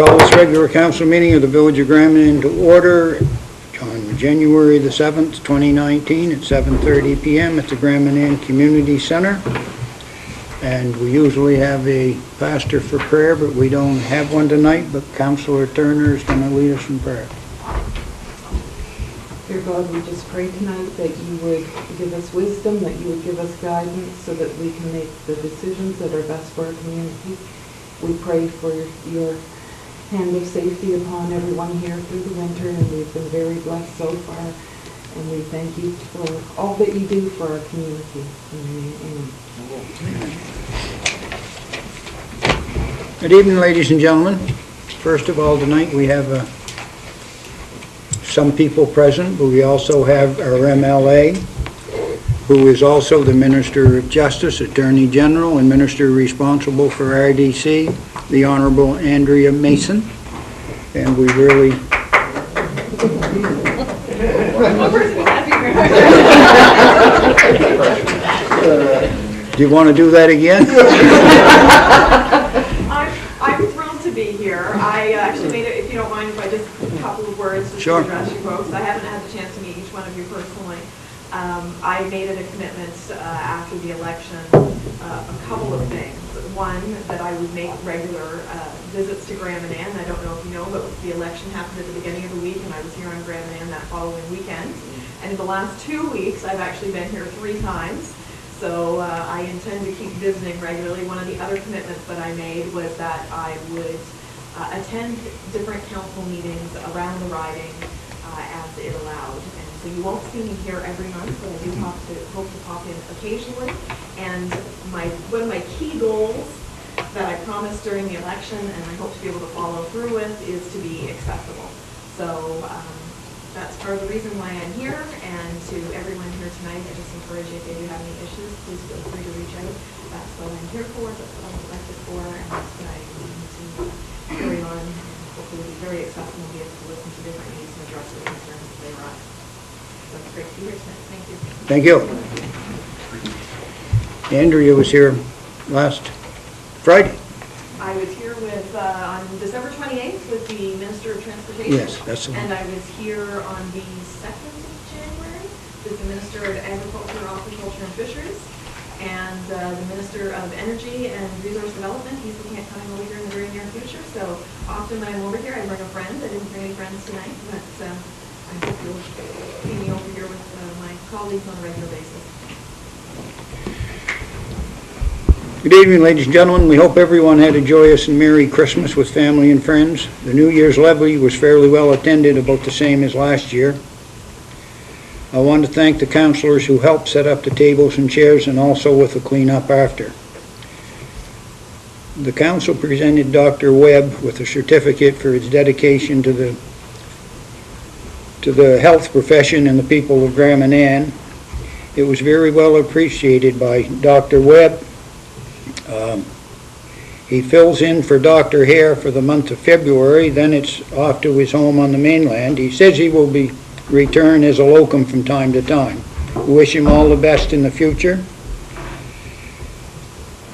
Call this regular council meeting of the Village of Gramman to order on January the 7th, 2019 at 7:30 p.m. at the Gramman Community Center. And we usually have a pastor for prayer, but we don't have one tonight, but Councilor Turner is going to lead us in prayer. Dear God, we just pray tonight that you would give us wisdom, that you would give us guidance so that we can make the decisions that are best for our community. We pray for your hand of safety upon everyone here through the winter, and we've been very blessed so far. And we thank you for all that you do for our community. Amen. Good evening, ladies and gentlemen. First of all, tonight we have some people present, but we also have our MLA, who is also the Minister of Justice, Attorney General, and Minister responsible for RDC, the Honorable Andrea Mason. And we really... Do you want to do that again? I'm thrilled to be here. I actually made it, if you don't mind, if I just a couple of words just Sure. to address you folks. I haven't had the chance to meet each one of you personally. I made it a commitment after the election, a couple of things. One, that I would make regular visits to Gramman. I don't know if you know, but the election happened at the beginning of the week, and I was here on Gramman that following weekend. And in the last 2 weeks, I've actually been here 3 times. So I intend to keep visiting regularly. One of the other commitments that I made was that I would attend different council meetings around the riding as it allowed. And so you won't see me here every month, but I do hope to pop in occasionally. And one of my key goals that I promised during the election, and I hope to be able to follow through with, is to be accessible. So that's part of the reason why I'm here. And to everyone here tonight, I just encourage you, if you do have any issues, please feel free to reach out. That's what I'm here for, that's what I'm elected for, and that's what I need to carry on. Hopefully be very accessible and be able to listen to different needs and address the concerns as they arise. So it's great to be here tonight. Thank you. Thank you. Andrea was here last Friday. I was here with, on December 28th with the Minister of Transportation. Yes, that's the one. And I was here on the 2nd of January with the Minister of Agriculture, Aquaculture, and Fisheries, and the Minister of Energy and Resource Development. He's looking at coming over here in the very near future. So often when I'm over here, I bring a friend. I didn't bring any friends tonight, but I hope you'll see me over here with my colleagues on a regular basis. Good evening, ladies and gentlemen. We hope everyone had a joyous and Merry Christmas with family and friends. The New Year's levee was fairly well attended, about the same as last year. I want to thank the councilors who helped set up the tables and chairs, and also with the cleanup after. The council presented Dr. Webb with a certificate for his dedication to the health profession and the people of Gramman. It was very well appreciated by Dr. Webb. He fills in for Dr. Hare for the month of February, then it's off to his home on the mainland. He says he will be return as a locum from time to time. We wish him all the best in the future.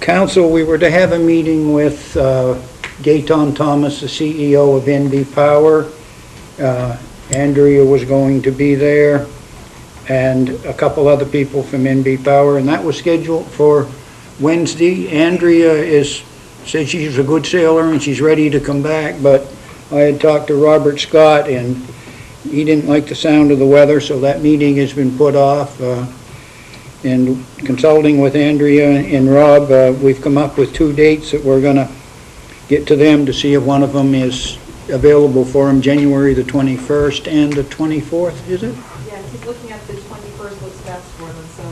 Council, we were to have a meeting with Gaetan Thomas, the CEO of NB Power. Andrea was going to be there, and a couple other people from NB Power, and that was scheduled for Wednesday. Andrea said she's a good sailor and she's ready to come back, but I had talked to Robert Scott and he didn't like the sound of the weather, so that meeting has been put off. And consulting with Andrea and Rob, we've come up with 2 dates that we're going to get to them to see if one of them is available for him, January the 21st and the 24th, is it? Yeah, he's looking at the 21st looks best for them, so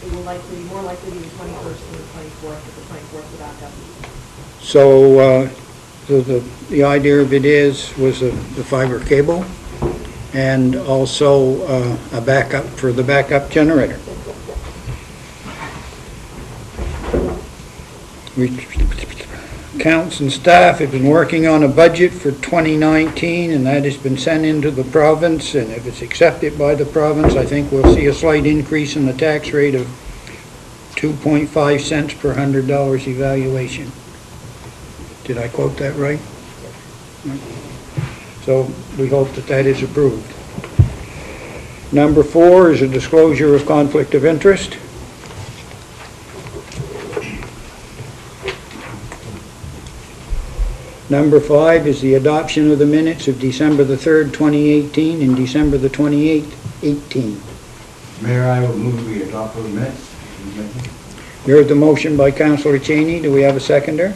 it will more likely be the 21st than the 24th, but the 24th would back up. So the idea of it was the fiber cable and also a backup for the backup generator. Accounts and staff have been working on a budget for 2019, and that has been sent into the province, and if it's accepted by the province, I think we'll see a slight increase in the tax rate of 2.5 cents per $100 evaluation. Did I quote that right? So we hope that that is approved. Number 4 is a disclosure of conflict of interest. Number 5 is the adoption of the minutes of December the 3rd, 2018 and December the 28th, 18. Mayor, I will move we adopt those minutes. You heard the motion by Councillor Cheney. Do we have a seconder?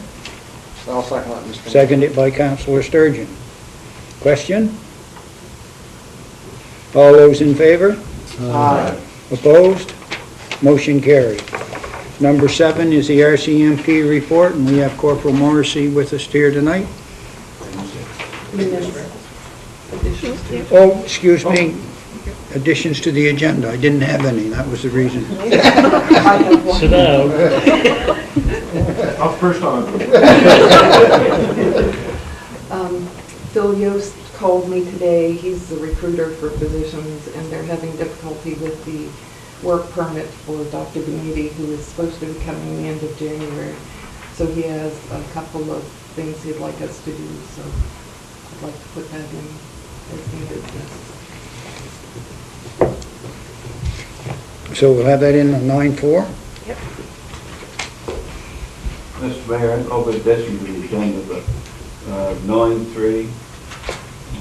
I'll second that, Mr. Mayor. Seconded by Councillor Sturgeon. Question? All those in favor? Aye. Opposed? Motion carried. Number 7 is the RCMP report, and we have Corporal Morrissey with us here tonight. Minutes. Additions to. Oh, excuse me, additions to the agenda. I didn't have any, that was the reason. I have one. Sit down. Up first on. Phil Yost called me today. He's the recruiter for positions, and they're having difficulty with the work permit for Dr. Beniti, who is supposed to be coming the end of January. So he has a couple of things he'd like us to do, so I'd like to put that in as new business. So we'll have that in on 9-4. Mr. Mayor, I'm over addition to the agenda, but 9-3, I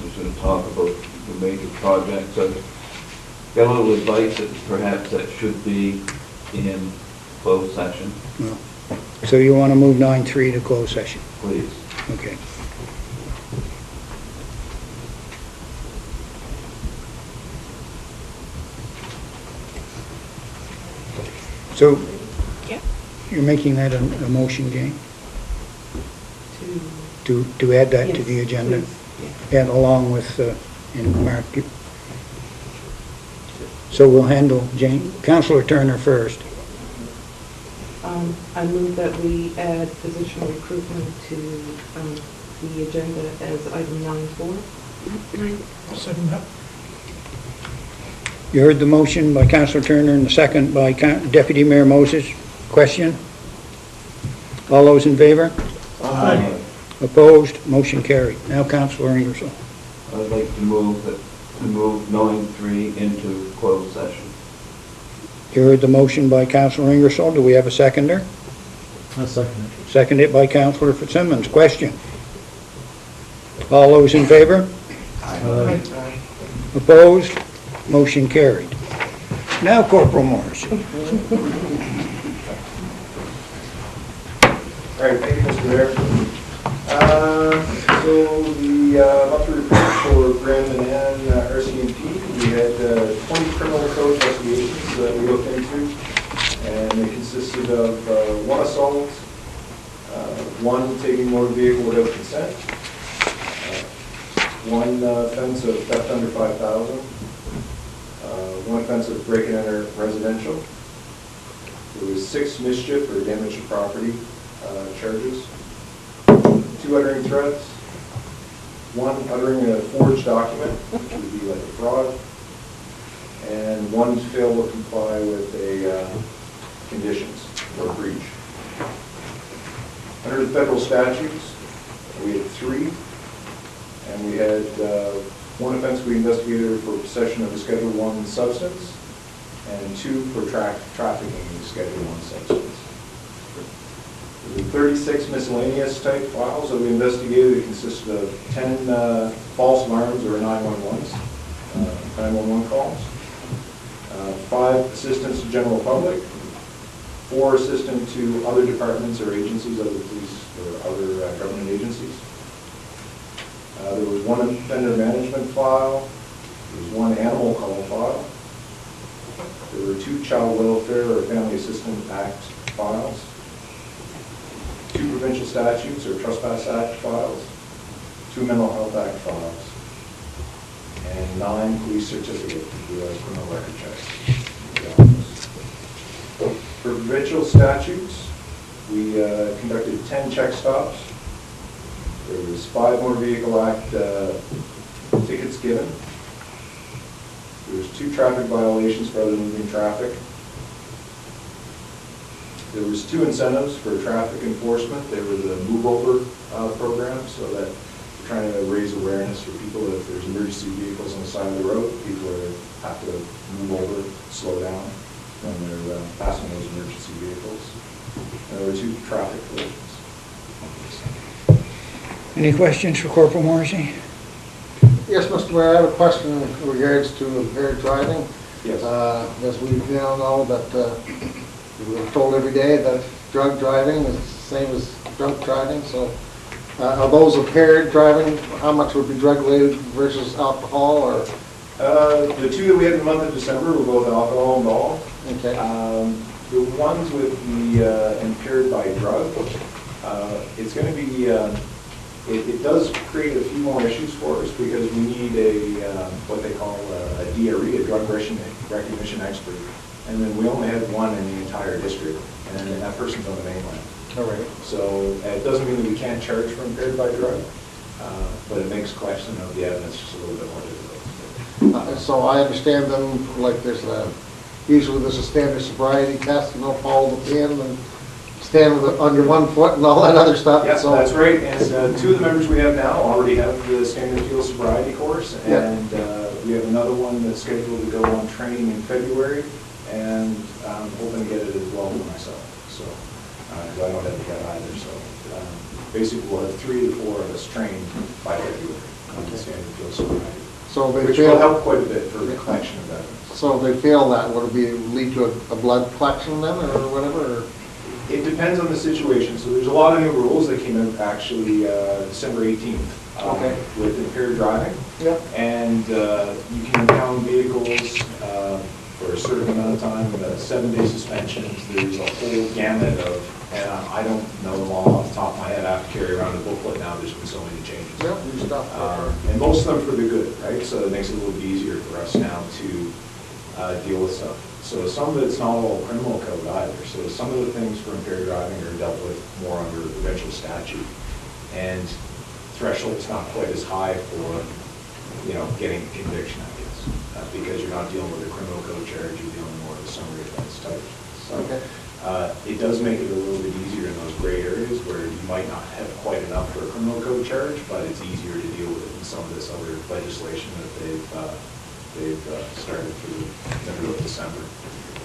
was going to talk about the major projects. I got a little advice that perhaps that should be in closed session, No. So you want to move 9-3 to closed session? please. Okay. So you're making that a motion, Jane? To add that to the Yes, agenda? please. Yeah. And along with, and Mark, so we'll handle Jane, Councillor Turner first. I move that we add physician recruitment to the agenda as item 9-4. You heard the motion by Councillor Turner and the second by Deputy Mayor Moses. Question? All those in favor? Aye. Opposed? Motion carried. Now Councillor Ingersoll. I'd like to move 9-3 into closed session. You heard the motion by Councillor Ingersoll. Do we have a seconder? I'll second it. Seconded by Councillor Fitzsimmons. Question? All those in favor? Aye. Opposed? Motion carried. Now Corporal Morris. All right, thank you, Mr. Mayor. So the monthly report for Graham and Ann RCMP, we had 20 criminal code investigations that we looked into, and they consisted of 1 assault, 1 taking motor vehicle without consent, 1 offense of theft under $5,000, 1 offense of break and enter residential. There was 6 mischief or damage to property charges, 2 uttering threats, 1 uttering a forged document, which would be like a fraud, and 1 fail to comply with a conditions or breach. Under the federal statutes, we had 3, and we had 1 offense we investigated for possession of a Schedule I substance, and 2 for trafficking in Schedule I substance. There were 36 miscellaneous type files that we investigated. It consisted of 10 false alarms or 911 calls, 5 assistance to general public, 4 assistant to other departments or agencies, other police or other government agencies. There was 1 offender management file. There was 1 animal call file. There were 2 Child Welfare or Family Assistance Act files, 2 provincial statutes or Trespass Act files, 2 Mental Health Act files, and 9 police certificates to do criminal record checks. For provincial statutes, we conducted 10 check stops. There was 5 Motor Vehicle Act tickets given. There was 2 traffic violations for other moving traffic. There was 2 incentives for traffic enforcement. They were the move over program, so that we're trying to raise awareness for people that if there's emergency vehicles on the side of the road, people have to move over, slow down when they're passing those emergency vehicles. And there were 2 traffic collisions. Any questions for Corporal Morrissey? Yes, Mr. Mayor, I have a question in regards to impaired driving. Yes. As we now know that we're told every day that drug driving is the same as drunk driving, so are those impaired driving, how much would be drug-related versus alcohol, or? The 2 that we had in the month of December were both alcohol involved. Okay. The ones with the impaired by drug, it's going to be, it does create a few more issues for us because we need a, what they call a DRE, a drug recognition expert. And then we only had 1 in the entire district, and that person's on the mainland. All right. So it doesn't mean that we can't charge for impaired by drug, but it makes collection of the evidence just a little bit more difficult. So I understand them, like usually there's a standard sobriety test, follow the pin and stand on your 1 foot and all that other stuff. Yes, so that's right, and 2 of the members we have now already have the standard field sobriety course, and we have another one that's scheduled to go on training in February, and I'm hoping to get it as well for myself, so, because I don't have the gun either, so basically we'll have 3 to 4 of us trained by February on the standard field sobriety. So they Which will help quite a bit for the collection of evidence. So if they fail that, would it lead to a blood collection then, or whatever? Or? It depends on the situation. So there's a lot of new rules that came in actually December 18th with impaired driving. Yep. And you can impound vehicles for a certain amount of time, 7-day suspensions. There's a whole gamut of, and I don't know them all off the top of my head. I have to carry around a booklet now. There's been so many changes. Yep, new stuff. And most of them for the good, right? So it makes it a little bit easier for us now to deal with stuff. So some of it's not all criminal code either. So some of the things for impaired driving are dealt with more under provincial statute. And threshold's not quite as high for, getting conviction, I guess. Because you're not dealing with a criminal code charge, you're dealing more with a summary offense type. So it does make it a little bit easier in those gray areas where you might not have quite enough for a criminal code charge, but it's easier to deal with it in some of this other legislation that they've started through the middle of December.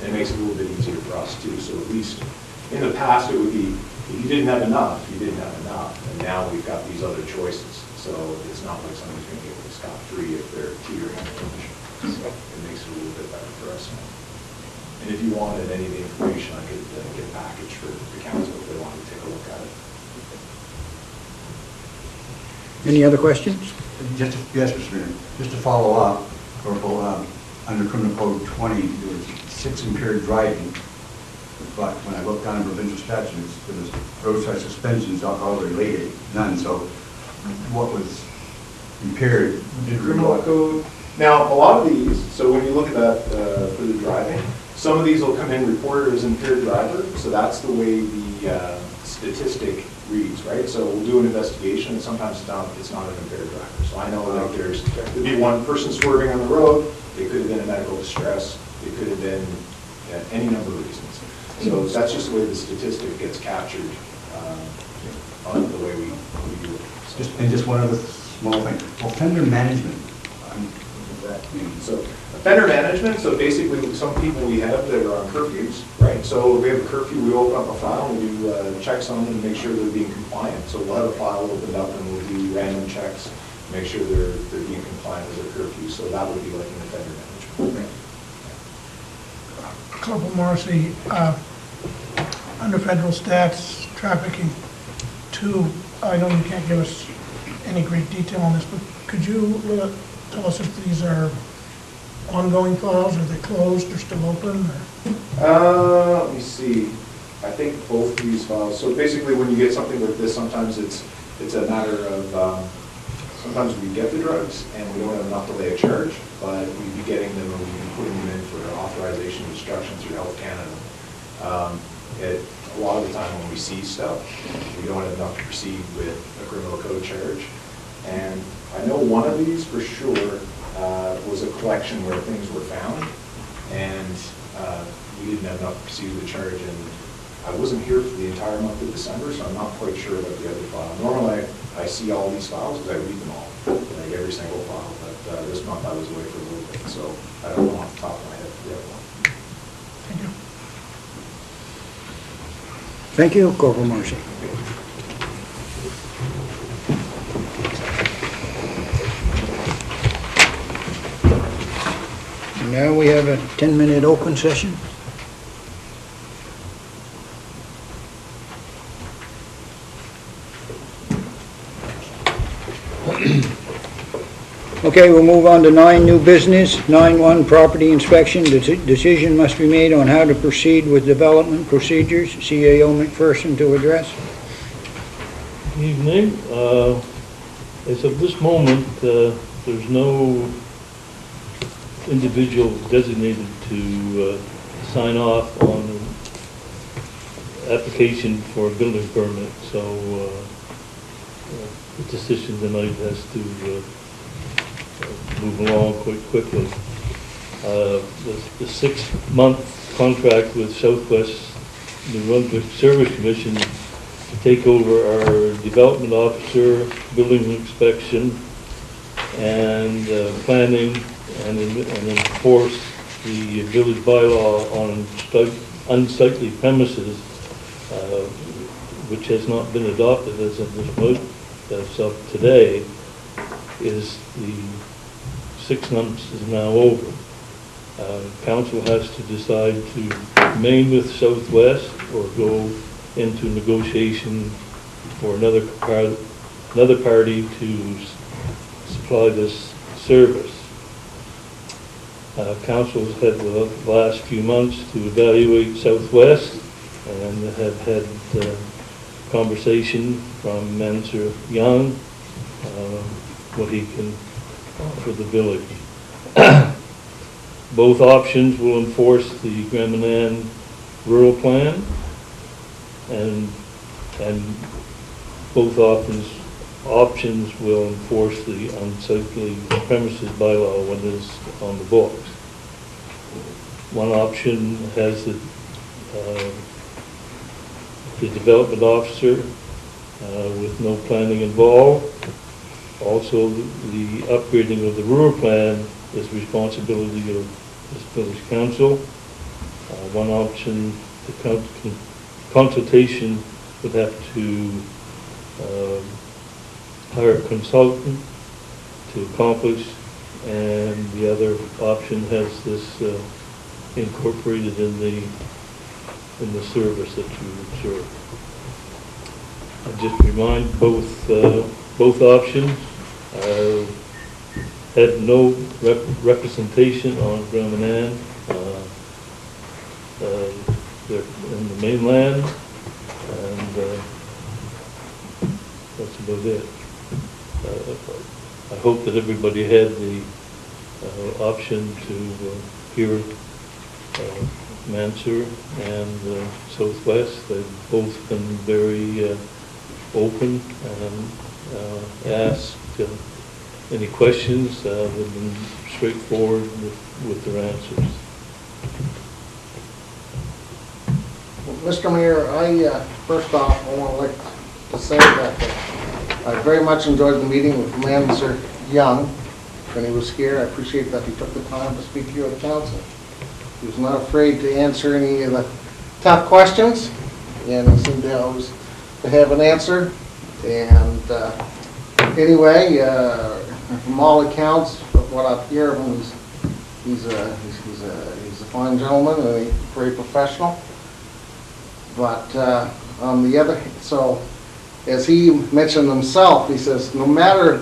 And it makes it a little bit easier for us too. So at least in the past it would be, if you didn't have enough, you didn't have enough. And now we've got these other choices. So it's not like somebody's going to get scot-free if they're teetering on commission. So it makes it a little bit better for us now. And if you wanted any of the information, I could get a package for the council if they wanted to take a look at it. Any other questions? Yes, Mr. Mayor. Just to follow up, Corporal, under Criminal Code 20, there was 6 impaired driving, but when I looked down in provincial statutes, there was roadside suspensions, alcohol-related, none. So what was impaired? Criminal code. Now, a lot of these, so when you look at that for the driving, some of these will come in reported as impaired driver, so that's the way the statistic reads, right? So we'll do an investigation, and sometimes it's not an impaired driver. So I know that there'd be one person swerving on the road, it could have been a medical distress, it could have been any number of reasons. So that's just the way the statistic gets captured on the way we do it. Just one other small thing. Offender management. What does that mean? So offender management, so basically some people we have that are on curfews, right? So if we have a curfew, we open up a file, we do checks on them to make sure they're being compliant. So we'll have a file opened up and we'll do random checks, make sure they're being compliant with their curfew. So that would be like an offender management. Corporal Morrissey, under federal stats, trafficking 2, I know you can't give us any great detail on this, but could you tell us if these are ongoing files, are they closed or still open? Let me see. I think both of these files, so basically when you get something like this, sometimes it's a matter of, sometimes we get the drugs and we don't have enough to lay a charge, but we'd be getting them and we'd be putting them in for authorization instruction through Health Canada. A lot of the time when we see stuff, we don't have enough to proceed with a criminal code charge. And I know one of these for sure was a collection where things were found and we didn't have enough to proceed with the charge, and I wasn't here for the entire month of December, so I'm not quite sure about the other file. Normally, I see all these files because I read them all, like every single file, but this month I was away for a little bit, so I don't know off the top of my head for the other one. Thank you. Thank you, Corporal Marcy. Now we have a 10-minute open session. Okay, we'll move on to 9, new business. 9.1, property inspection. Decision must be made on how to proceed with development procedures. CAO McPherson to address. Evening. As of this moment, there's no individual designated to sign off on an application for a building permit, so the decision tonight has to move along quite quickly. The 6-month contract with Southwest New Brunswick Service Commission to take over our development officer, building inspection, and planning, and enforce the village bylaw on unsightly premises, which has not been adopted as of today, is the 6 months is now over. Council has to decide to remain with Southwest or go into negotiation for another party to supply this service. Council has had the last few months to evaluate Southwest and have had conversation from Mansur Young, what he can offer the village. Both options will enforce the Grand Manan rural plan, and both options will enforce the unsightly premises bylaw when it is on the books. One option has the development officer with no planning involved. Also, the upgrading of the rural plan is responsibility of this village council. One option, the consultation would have to hire a consultant to accomplish, and the other option has this incorporated in the service that you observe. I just remind both options had no representation on Grand Manan. They're in the mainland, and that's about it. I hope that everybody had the option to hear Mansur and Southwest. They've both been very open and asked any questions. They've been straightforward with their answers. Mr. Mayor, first off, I want to say that I very much enjoyed the meeting with Mansur Young when he was here. I appreciate that he took the time to speak here at the council. He was not afraid to answer any of the tough questions, and he seemed to always to have an answer. And anyway, from all accounts of what I've heard, he's a fine gentleman and he's very professional. But on the other, so as he mentioned himself, he says, no matter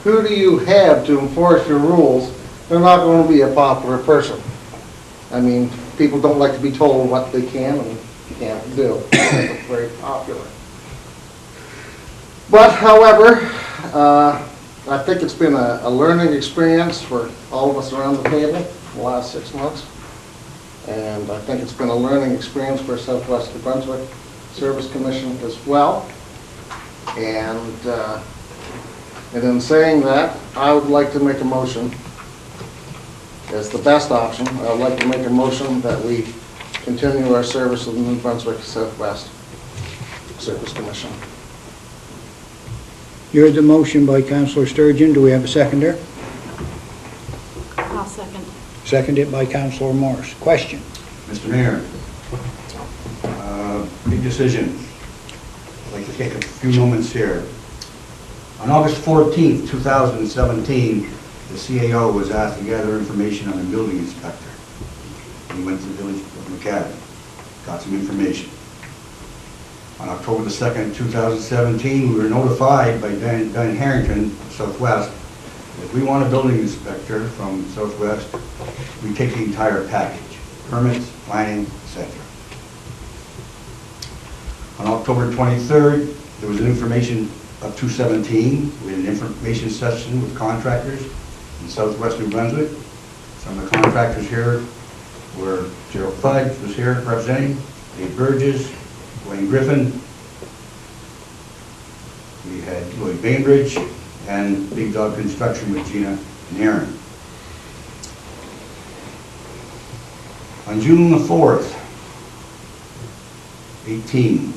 who do you have to enforce your rules, they're not going to be a popular person. I mean, people don't like to be told what they can and can't do. It's very popular. But however, I think it's been a learning experience for all of us around the table for the last 6 months. And I think it's been a learning experience for Southwest New Brunswick Service Commission as well. And in saying that, I would like to make a motion as the best option. I would like to make a motion that we continue our service with the New Brunswick Southwest Service Commission. You heard the motion by Councillor Sturgeon. Do we have a seconder? I'll second. Seconded by Councillor Morris. Question? Mr. Mayor, big decision. I'd like to take a few moments here. On August 14th, 2017, the CAO was asked to gather information on the building inspector. He went to the village of McAdam, got some information. On October the 2nd, 2017, we were notified by Dan Harrington, Southwest, that if we want a building inspector from Southwest, we take the entire package, permits, planning, etc. On October 23rd, there was an information of 217. We had an information session with contractors in Southwest New Brunswick. Some of the contractors here were Gerald Fudge was here representing, Dave Burgess, Wayne Griffin. We had Lloyd Bainbridge and Big Dog Construction with Gina and Aaron. On June the 4th, 18,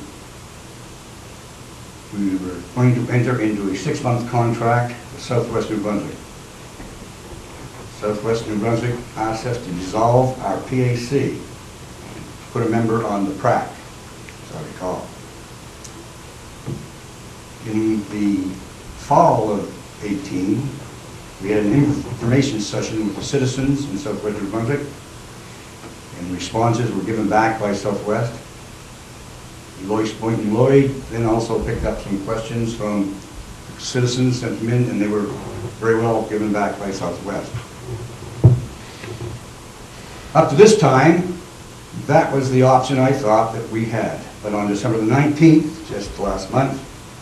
we were going to enter into a 6-month contract with Southwest New Brunswick. Southwest New Brunswick asked us to dissolve our PAC, put a member on the PRAC, as I recall. In the fall of 18, we had an information session with the citizens in Southwest New Brunswick, and responses were given back by Southwest. Lloyd then also picked up some questions from citizens, sent them in, and they were very well given back by Southwest. Up to this time, that was the option I thought that we had. But on December the 19th, just last month,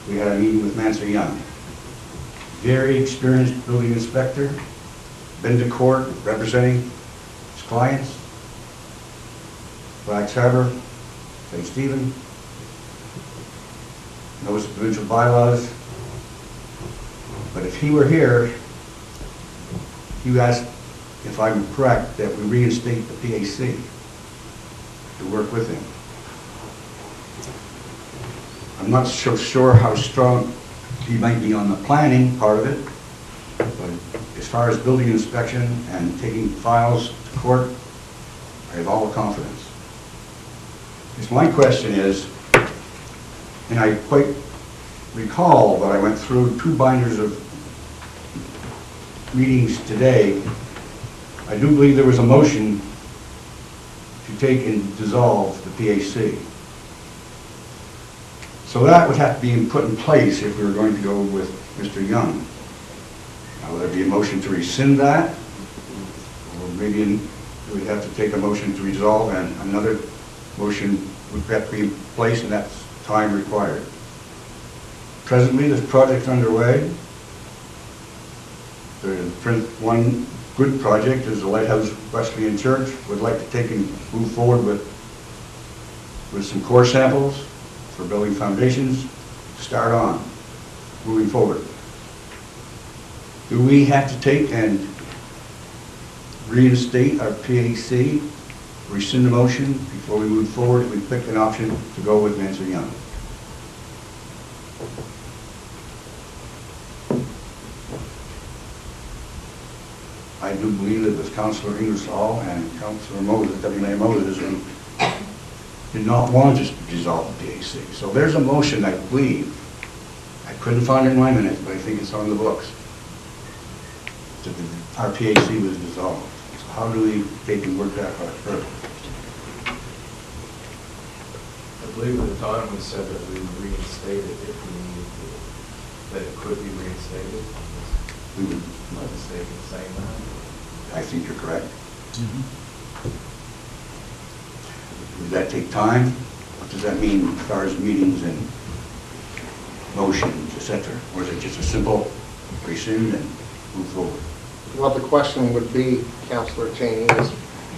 we had a meeting with Mansell Young. Very experienced building inspector, been to court representing his clients, Black's Harbor, St. Stephen, knows the provincial bylaws. But if he were here, he asked if I'm correct that we reinstate the PAC to work with him. I'm not so sure how strong he might be on the planning part of it, but as far as building inspection and taking files to court, I have all the confidence. Because my question is, and I quite recall that I went through 2 binders of meetings today. I do believe there was a motion to take and dissolve the PAC. So that would have to be put in place if we were going to go with Mr. Young. Now, would there be a motion to rescind that? Or maybe we'd have to take a motion to resolve, and another motion would have to be in place, and that's time required. Presently, this project's underway. One good project is the Lighthouse Wesleyan Church. Would like to take and move forward with some core samples for building foundations, start on, moving forward. Do we have to take and reinstate our PAC, rescind the motion before we move forward? We pick an option to go with Mansell Young. I do believe that with Councillor Ingersoll and Councillor Moses, W.A. Moses, did not want us to dissolve the PAC. So there's a motion, I believe, I couldn't find it in my minutes, but I think it's on the books, that our PAC was dissolved. So how do we take and work that part further? I believe at the time we said that we would reinstate it if we needed to, that it could be reinstated. We would. I'm not mistaken saying that. I think you're correct. Does that take time? What does that mean as far as meetings and motions, etc.? Or is it just a simple rescind and move forward? Well, the question would be, Councillor Cheney, is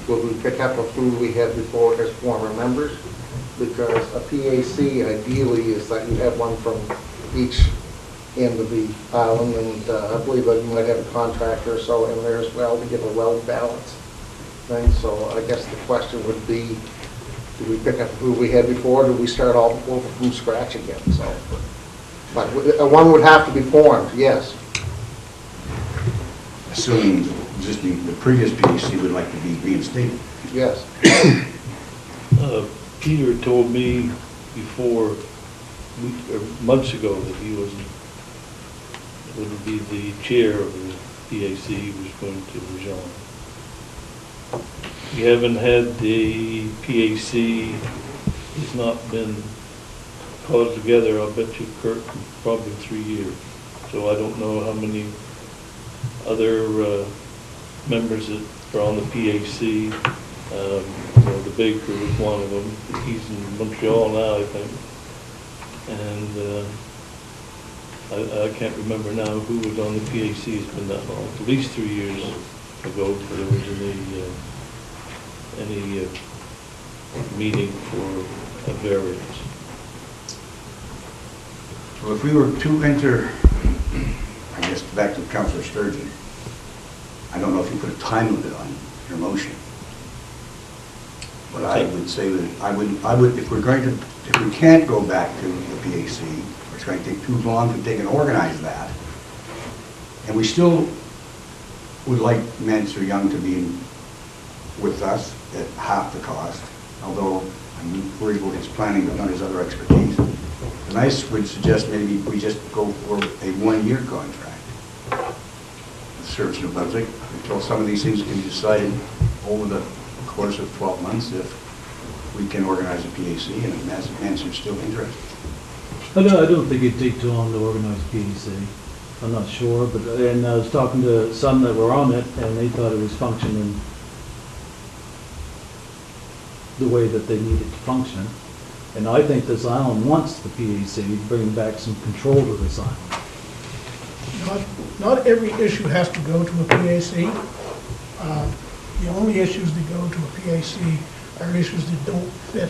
will we pick up who we had before as former members? Because a PAC ideally is that you have one from each end of the island, and I believe that you might have a contractor or so in there as well to give a well-balanced thing. So I guess the question would be, Do we pick up who we had before, do we start all over from scratch again, so. But one would have to be formed, yes. Assuming the previous PAC would like to be reinstated. Yes. Peter told me before, months ago, that he would be the chair of the PAC, he was going to resign. We haven't had the PAC, it's not been called together, I'll bet you, Kurt, probably 3 years. So I don't know how many other members that are on the PAC. The Baker was one of them. He's in Montreal now, I think. And I can't remember now who was on the PAC. It's been that long. At least 3 years ago, before there was any meeting for a variance. Well, if we were to enter, I guess back to Councillor Sturgeon, I don't know if you put a time limit on your motion. But I would say that I would, if we can't go back to the PAC, or it's going to take too long to take and organize that, and we still would like Mansur Young to be with us at half the cost, although I'm worried about his planning but not his other expertise. And I would suggest maybe we just go for a 1-year contract. Search the budget until some of these things can be decided over the course of 12 months if we can organize a PAC and if Mansur's still interested. I don't think it'd take too long to organize a PAC. I'm not sure, but and I was talking to some that were on it, and they thought it was functioning the way that they needed to function. And I think this island wants the PAC to bring back some control to this island. Not every issue has to go to a PAC. The only issues that go to a PAC are issues that don't fit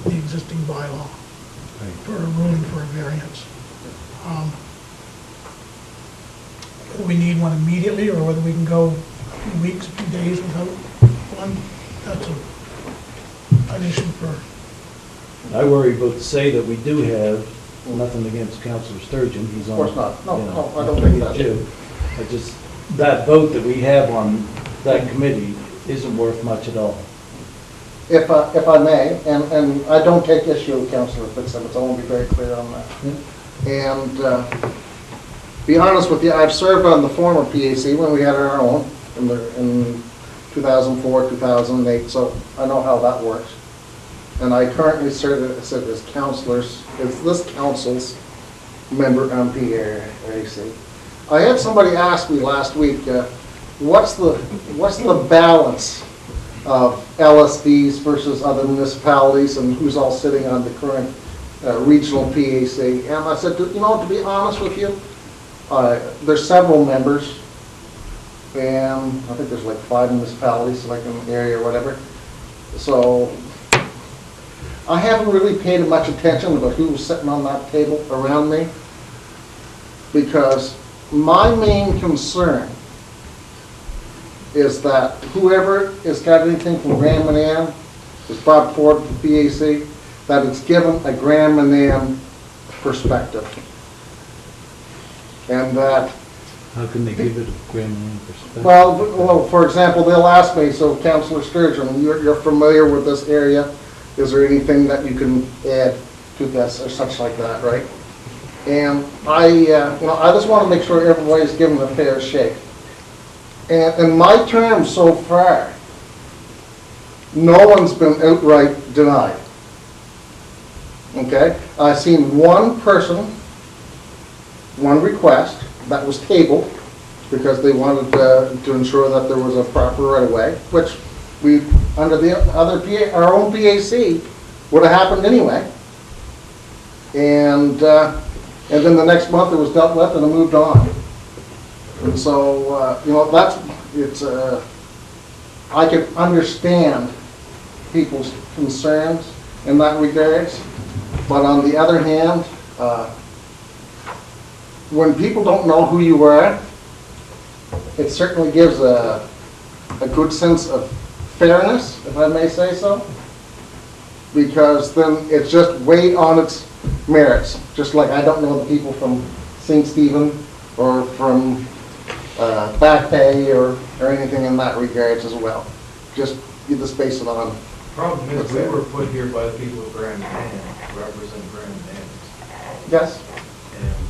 the existing bylaw for a ruling for a variance. Whether we need one immediately or whether we can go a few weeks, a few days without one, that's an issue for. I worry about to say that we do have, nothing against Councillor Sturgeon, he's on. Of course not. No, you know, no, I don't think that. too. I just, that vote that we have on that committee isn't worth much at all. If I may, and I don't take issue with Councillor Fitzsimmons, I want to be very clear on that. And be honest with you, I've served on the former PAC when we had our own in 2004, 2008, so I know how that works. And I currently serve as this council's member on PAC. I had somebody ask me last week, what's the balance of LSDs versus other municipalities and who's all sitting on the current regional PAC? And I said, to be honest with you, there's several members, and I think there's like 5 municipalities, like in the area or whatever. So I haven't really paid much attention about who was sitting on that table around me, because my main concern is that whoever has got anything from Grand Manan is brought forward to the PAC, that it's given a Grand Manan perspective. And that... How can they give it a Grand Manan perspective? Well, for example, they'll ask me, so Councillor Sturgeon, you're familiar with this area, is there anything that you can add to this or such like that, right? And I just want to make sure everybody's given a fair shake. And in my term so far, no one's been outright denied. Okay? I've seen one person, one request that was tabled because they wanted to ensure that there was a proper right-of-way, which we, under the other our own PAC, would have happened anyway. And then the next month it was dealt with and it moved on. And so, I can understand people's concerns in that regards, but on the other hand, when people don't know who you are, it certainly gives a good sense of fairness, if I may say so. because then it's just weight on its merits. Just like I don't know the people from St. Stephen or from Back Bay or anything in that regards as well. Just get the space it on. Problem is, we were put here by the people of Grand Manan to represent Grand Manans. Yes? And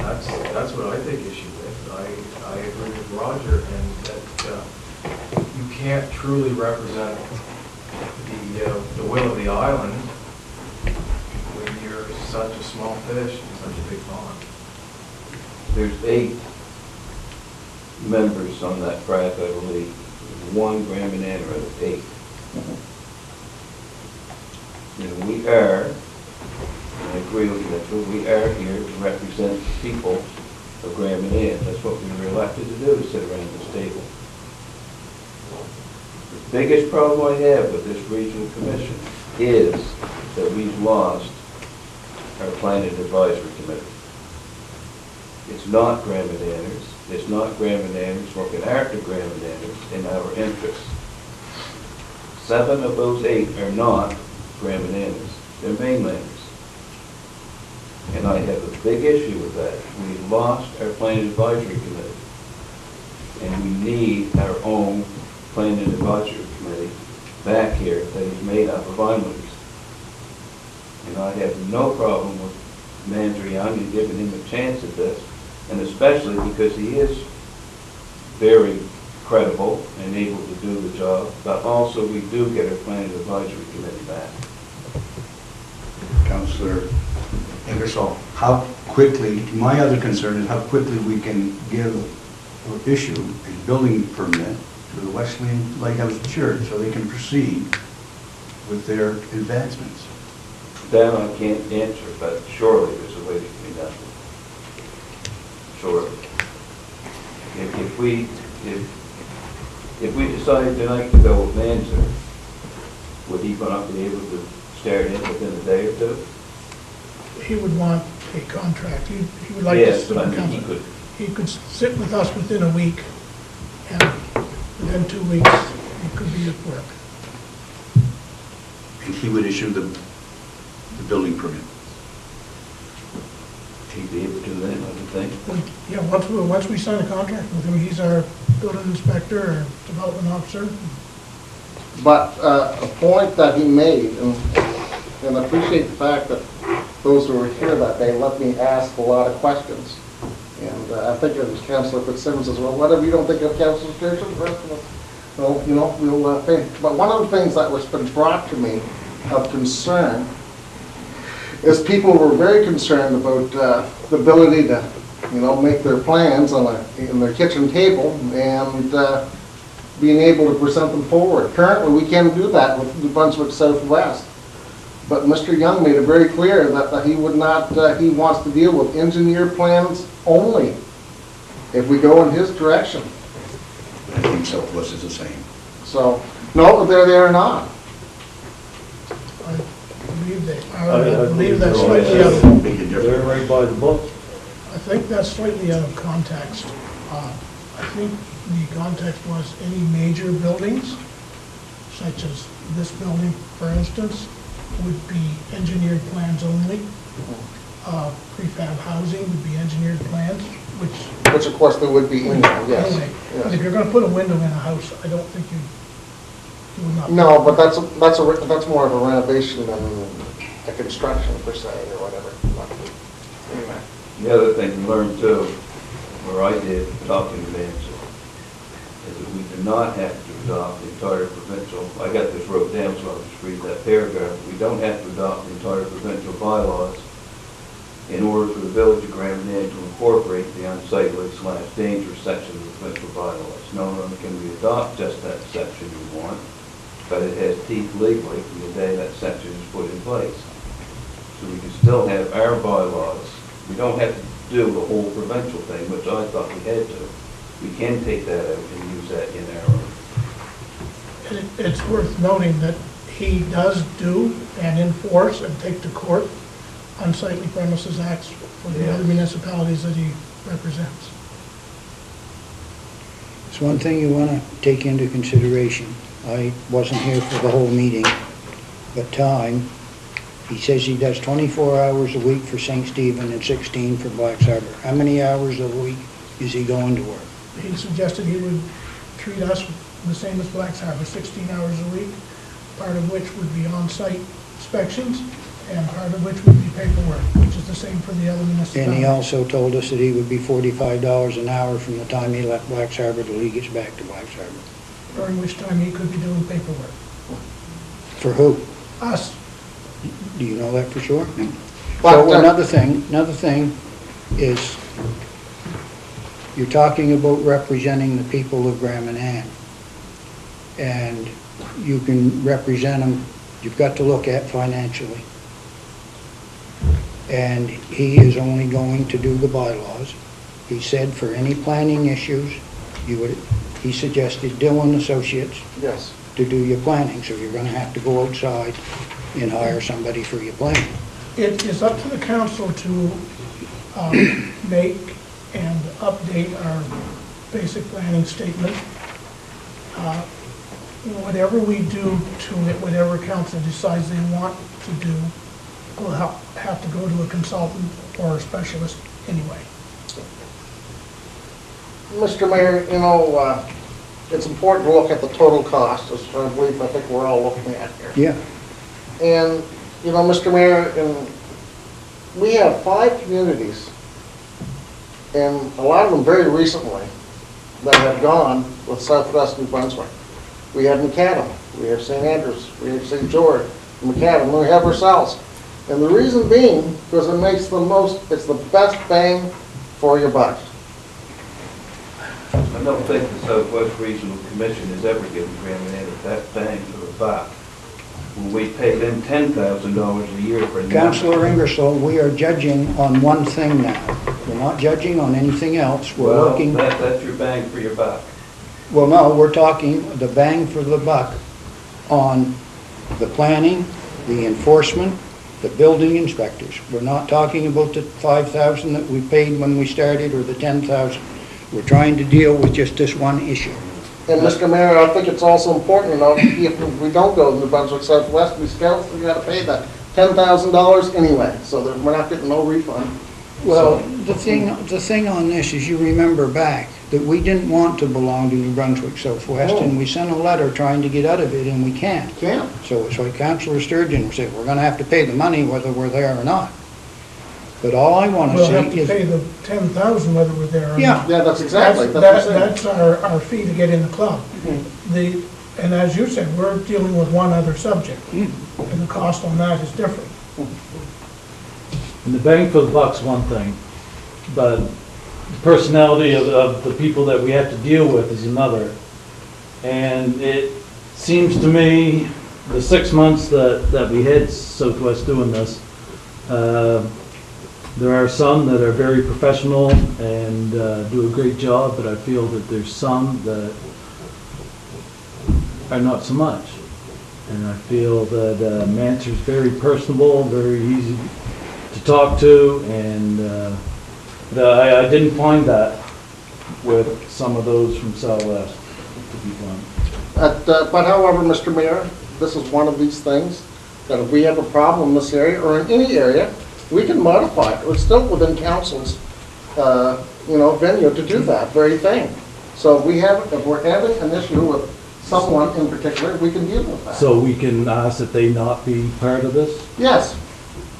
that's what I take issue with. I agree with Roger in that you can't truly represent the will of the island when you're such a small fish in such a big pond. There's 8 members on that FRAC, I believe. There's 1 Grand Manan out of 8. And we are, and I agree with you, that's what we are here to represent the people of Grand Manan. That's what we were elected to do, to sit around this table. The biggest problem I have with this regional commission is that we've lost our planning advisory committee. It's not Grand Mananers. It's not Grand Mananers working after Grand Mananers in our interests. 7 of those 8 are not Grand Mananers. They're mainlanders. And I have a big issue with that. We lost our planning advisory committee. And we need our own planning advisory committee back here that is made up of islanders. And I have no problem with Mandriani giving him a chance at this, and especially because he is very credible and able to do the job, but also we do get our planning advisory committee back. Councillor Ingersoll, how quickly, my other concern is how quickly we can give or issue a building permit to the Wesleyan Lighthouse Church so they can proceed with their advancements. That I can't answer, but surely there's a way to be done. Surely. If we decided tonight to go with Manzer, would he not be able to start in within a day or two? He would want a contract. He would like to Yes, sit but I with mean, he council. could. He could sit with us within a week, and within 2 weeks, he could be at work. And he would issue the building permit. He'd be able to do that, I would think. Yeah, once we sign a contract with him, he's our building inspector or development officer. But a point that he made, and I appreciate the fact that those who were here that day let me ask a lot of questions. And I think it was Councillor Fitzsimmons as well. Whatever you don't think of Councillor Sturgeon, the rest of us, well, you know, we'll think. But one of the things that was been brought to me of concern is people were very concerned about the ability to, you know, make their plans in their kitchen table and being able to present them forward. Currently, we can't do that with New Brunswick Southwest. But Mr. Young made it very clear that he would not, he wants to deal with engineer plans only if we go in his direction. I think Southwest is the same. So, no, they are not. I believe they are. I I believe that's believe slightly they're out of, Make a They're difference. right by the book. I think that's slightly out of context. I think the context was any major buildings, such as this building, for instance, would be engineered plans only. Prefab housing would be engineered plans, Which of course there would be in there, yes. anyway, but if Yes. you're gonna put a window in a house, I don't think you would not. No, but that's more of a renovation than a construction per se or whatever. Anyway. The other thing we learned too, where I did talking to Nancy, is that we do not have to adopt the entire provincial, I got this wrote down so I'll just read that paragraph. We don't have to adopt the entire provincial bylaws in order for the village of Grand Manan to incorporate the unsightly/dangerous section of the provincial bylaws. Not only can we adopt just that section we want, but it has teeth legally from the day that section is put in place. So we can still have our bylaws. We don't have to do the whole provincial thing, which I thought we had to. We can take that out and use that in our own. And it's worth noting that he does do and enforce and take to court unsightly premises acts for the other municipalities that he represents. It's one thing you want to take into consideration. I wasn't here for the whole meeting, but time, He says he does 24 hours a week for St. Stephen and 16 for Black's Harbor. How many hours a week is he going to work? He suggested he would treat us the same as Black's Harbor, 16 hours a week, part of which would be on-site inspections, and part of which would be paperwork, which is the same for the other And he municipalities. also told us that he would be $45 an hour from the time he left Black's Harbor till he gets back to Black's Harbor. During which time he could be doing paperwork. For who? Us, Do you know that for sure? No. But, So another thing is, you're talking about representing the people of Graham and Ann. And you can represent them, you've got to look at financially. And he is only going to do the bylaws. He said for any planning issues, he suggested Dillon Associates Yes. to do your planning, so you're gonna have to go outside and hire somebody for your planning. it is up to the council to make and update our basic planning statement. Whatever we do to it, whatever council decides they want to do, will have to go to a consultant or a specialist anyway. Mr. Mayor, it's important to look at the total cost, as I think we're all looking at here. Yeah, And, Mr. Mayor, we have 5 communities, and a lot of them very recently, that have gone with Southwest New Brunswick. We have Macadam, we have St. Andrews, we have St. George, Macadam, and we have ourselves. And the reason being, because it makes it's the best bang for your buck. I don't think the Southwest Regional Commission has ever given Graham and Ann that bang for the buck. When we pay them $10,000 a year for nothing. Councillor Ingersoll, we are judging on one thing now. We're not judging on anything else. We're Well, looking, that's your bang for your buck. well, no, we're talking the bang for the buck on the planning, the enforcement, the building inspectors. We're not talking about the 5,000 that we paid when we started or the 10,000. We're trying to deal with just this one issue. And Mr. Mayor, I think it's also important, if we don't go to New Brunswick Southwest, we still gotta pay that $10,000 anyway, so that we're not getting no refund. Well, the thing on this is, you remember back, that we didn't want to belong to New Brunswick Southwest, and we sent a letter trying to get out of it, and we can't. Can't. So it's like Councillor Sturgeon said, we're gonna have to pay the money whether we're there or not. But all I wanna We'll have say to pay is, the 10,000 whether we're there or not. yeah, Yeah, that's exactly, that's what I'm saying. That's our fee to get in the club. And as you said, we're dealing with one other subject, and the cost on that is different. And the bang for the buck's one thing, but the personality of the people that we have to deal with is another. And it seems to me, the 6 months that we had Southwest doing this, there are some that are very professional and do a great job, but I feel that there's some that are not so much. And I feel that Mansard's very personable, very easy to talk to, and I didn't find that with some of those from Southwest, to be blunt. But however, Mr. Mayor, this is one of these things, that if we have a problem in this area, or in any area, we can modify it. It's still within council's, venue to do that very thing. So if we're having an issue with someone in particular, we can deal with that. So we can ask that they not be part of this, Yes,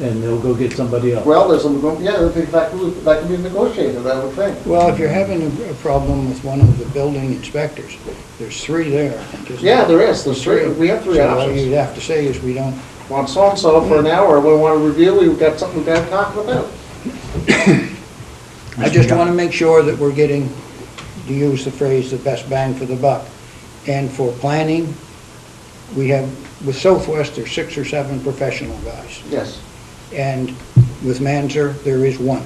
and they'll go get somebody else. well, there's that can be negotiated, I would think. well, if you're having a problem with one of the building inspectors, there's 3 there, I think, isn't Yeah, there is, there's 3, we have 3 So all options. you'd have to say is, we don't, Want so-and-so for an hour, we want to review, we've got something we've got to talk about. I just want to make sure that we're getting, to use the phrase, the best bang for the buck. And for planning, we have, with Southwest, there's 6 or 7 professional guys. Yes. And with Manzer, there is 1.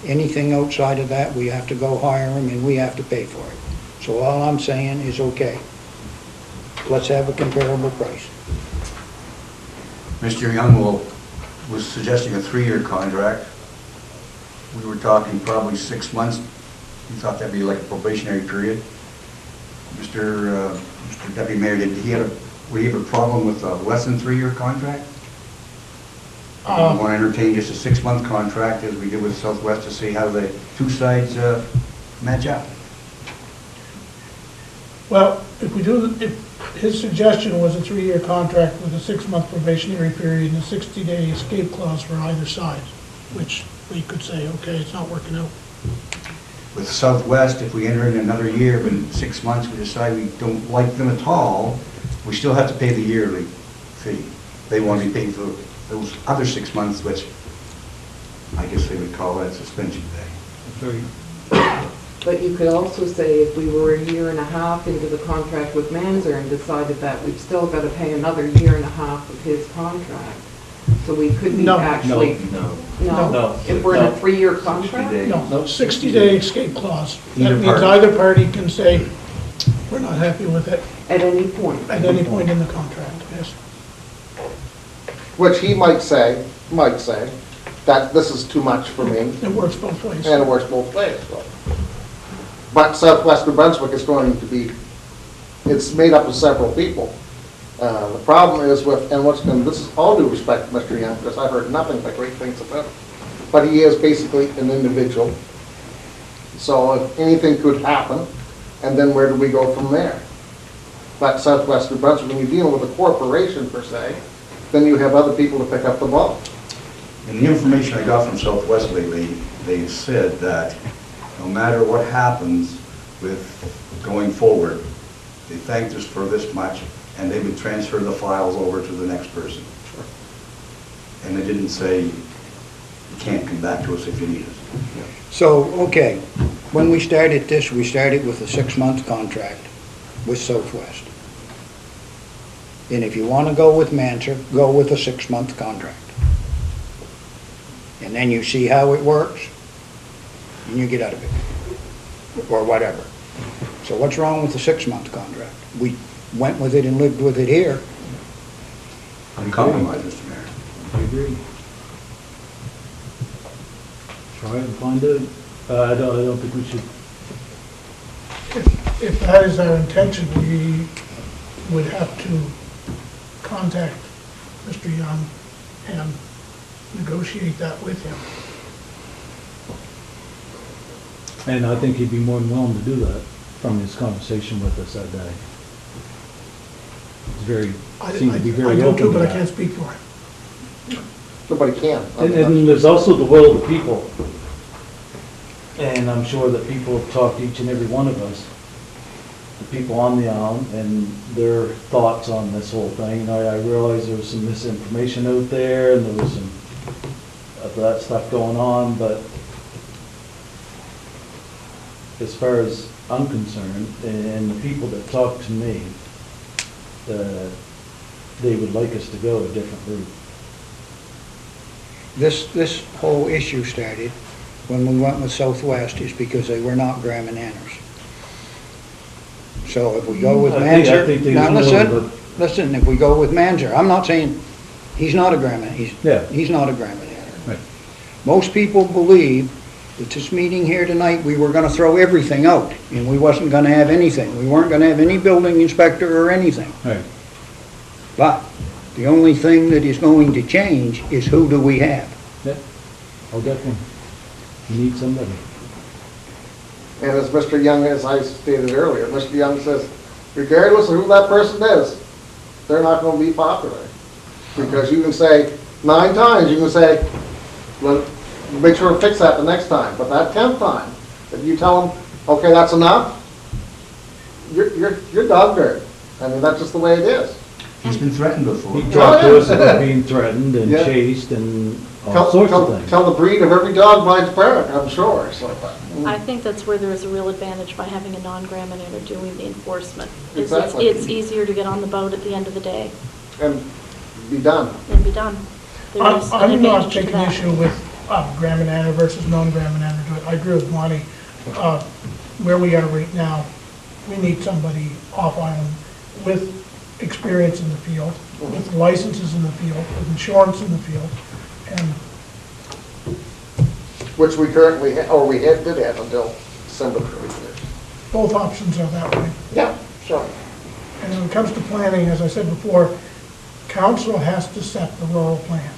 Anything outside of that, we have to go hire them and we have to pay for it. So all I'm saying is, okay, let's have a comparable price. Mr. Young was suggesting a 3-year contract. We were talking probably 6 months. You thought that'd be like a probationary period. Mr. Deputy Mayor, would he have a problem with a less than 3-year contract? You want to entertain just a 6-month contract as we did with Southwest to see how the two sides match up. Well, if his suggestion was a 3-year contract with a 6-month probationary period and a 60-day escape clause for either side, which we could say, okay, it's not working out. With Southwest, if we enter in another year, but in 6 months we decide we don't like them at all, we still have to pay the yearly fee. They want to be paid for those other 6 months, which I guess they would call that suspension pay. But you could also say if we were a year and a half into the contract with Manzer and decided that we've still got to pay another year and a half of his contract. So we could be No. actually. No. No? If we're in a 3-year contract? 60 days. No, 60-day escape clause. That Either means party. either party can say, we're not happy with it At any point? at any point in the contract, yes. Which he might say, that this is too much for me, It works both ways. and it works both ways. But Southwest New Brunswick is going to be, it's made up of several people. The problem is with, and this is all due respect to Mr. Young, because I've heard nothing but great things about him. But he is basically an individual. So if anything could happen, and then where do we go from there? But Southwest New Brunswick, when you're dealing with a corporation per se, then you have other people to pick up the ball. In the information I got from Southwest lately, they said that no matter what happens with going forward, they thanked us for this much, and they would transfer the files over to the next person. And they didn't say, you can't come back to us if you need us. So, okay, when we started this, we started with a 6-month contract with Southwest. And if you want to go with Manser, go with a 6-month contract. And then you see how it works, and you get out of it, or whatever. So what's wrong with the 6-month contract? We went with it and lived with it here. Compromise, Mr. Mayor. I agree. Try it and find out. I don't think we should. If that is our intention, we would have to contact Mr. Young and negotiate that with him. And I think he'd be more than willing to do that from his conversation with us that day. Seemed to be very I do open too, to but I that. can't speak for him. Nobody can. And there's also the will of the people. And I'm sure that people have talked to each and every one of us, the people on the island, and their thoughts on this whole thing. You know, I realize there was some misinformation out there, and there was some of that stuff going on, but as far as I'm concerned, and the people that talk to me, they would like us to go a different route. This whole issue started when we went with Southwest is because they were not Graham and Anners. So if we go with I think Manser, they now know, listen, if we go with Manser, I'm not saying he's not a Graham, Yeah. he's not a Graham and Anner. Right. Most people believe that this meeting here tonight, we were gonna throw everything out, and we wasn't gonna have anything. We weren't gonna have any building inspector or anything. Right. But the only thing that is going to change is who do we have? Yeah. Oh, definitely. You need somebody. And as Mr. Young, as I stated earlier, Mr. Young says, regardless of who that person is, they're not going to be popular. Because you can say 9 times, you can say, well, make sure to fix that the next time. But that 10th time, if you tell them, okay, that's enough, you're dog dirt. I mean, that's just the way it is. He's been threatened before. He talked to us about being threatened and Yeah. chased and all sorts of things. Tell the breed of every dog by its parent, I'm sure. So, I think that's where there is a real advantage by having a non-Graham and Anner doing the enforcement. Exactly. It's easier to get on the boat at the end of the day and be done. and be done. There is an I'm not advantage to taking that. issue with Graham and Anner versus non-Graham and Anner. I agree with Monty. Where we are right now, we need somebody off island with experience in the field, with licenses in the field, with insurance in the field, and Which we currently, did have until December 31st. both options are that way. Yeah, sure. And when it comes to planning, as I said before, council has to set the rural plan.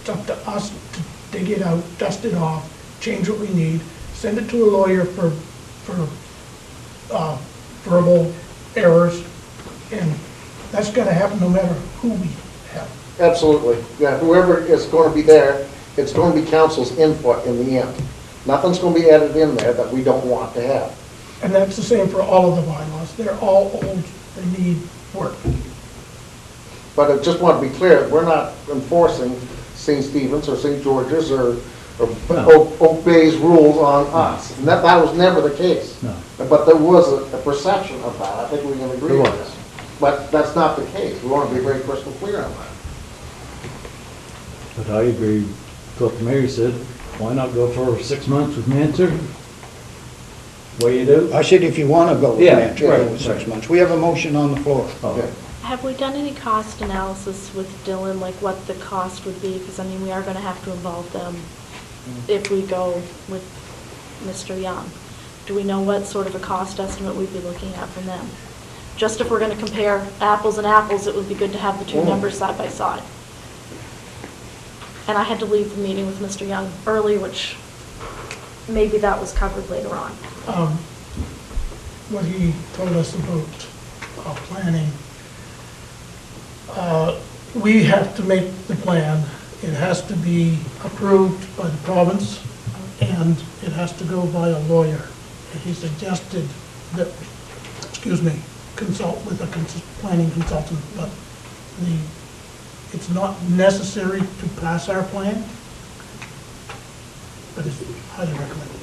It's up to us to dig it out, dust it off, change what we need, send it to a lawyer for verbal errors, and that's gotta happen no matter who we have. Absolutely. Yeah, whoever is going to be there, it's going to be council's input in the end. Nothing's going to be added in there that we don't want to have. And that's the same for all of the bylaws. They're all old, they need work. But I just want to be clear, we're not enforcing St. Stephen's or St. George's or Oak Bay's rules on us. And that was never the case. No. But there was a perception of that. I think we can agree There with was. this. But that's not the case. We want to be very crystal clear on that. But I agree with what the mayor said. Why not go for 6 months with Mansard? Way you do? I said if you want to go with Yeah, that, go right, with 6 right. months. We have a motion on the floor. Oh. Yeah. Have we done any cost analysis with Dylan, like what the cost would be? Because, I mean, we are going to have to involve them if we go with Mr. Young. Do we know what sort of a cost estimate we'd be looking at from them? Just if we're going to compare apples and apples, it would be good to have the two numbers side by side. And I had to leave the meeting with Mr. Young early, which maybe that was covered later on. What he told us about planning, we have to make the plan. It has to be approved by the province, and it has to go by a lawyer. And he suggested that, consult with a planning consultant, but it's not necessary to pass our plan, but it's highly recommended.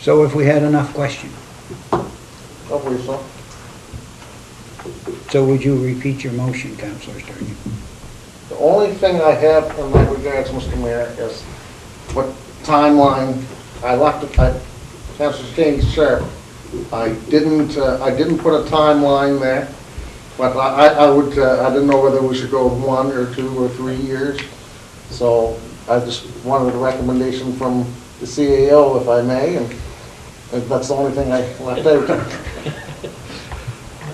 So if we had enough questions, I believe so. so would you repeat your motion, Councillor Sturgeon? The only thing I have in that regards, Mr. Mayor, is what timeline I left it, Councillor King Sharp. I didn't put a timeline there, but I didn't know whether we should go 1 or 2 or 3 years. So I just wanted a recommendation from the CAO, if I may, and that's the only thing I left out.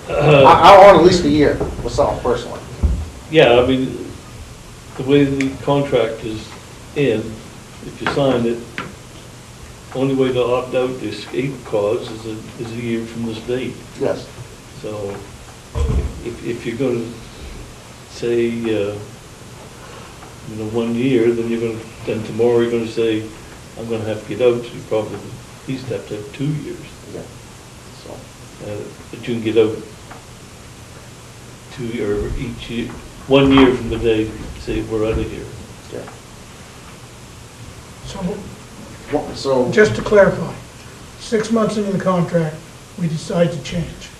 I want at least a year myself, personally. Yeah, I mean, the way the contract is in, if you sign it, only way to opt out the escape clause is a year from this date. Yes. So if you're going to say, 1 year, then tomorrow you're going to say, I'm going to have to get out, so you probably at least have to have 2 years. Yeah. So. But you can get out each year, 1 year from the day, say, we're out of here. Yeah. So, just to clarify, 6 months into the contract, we decide to change.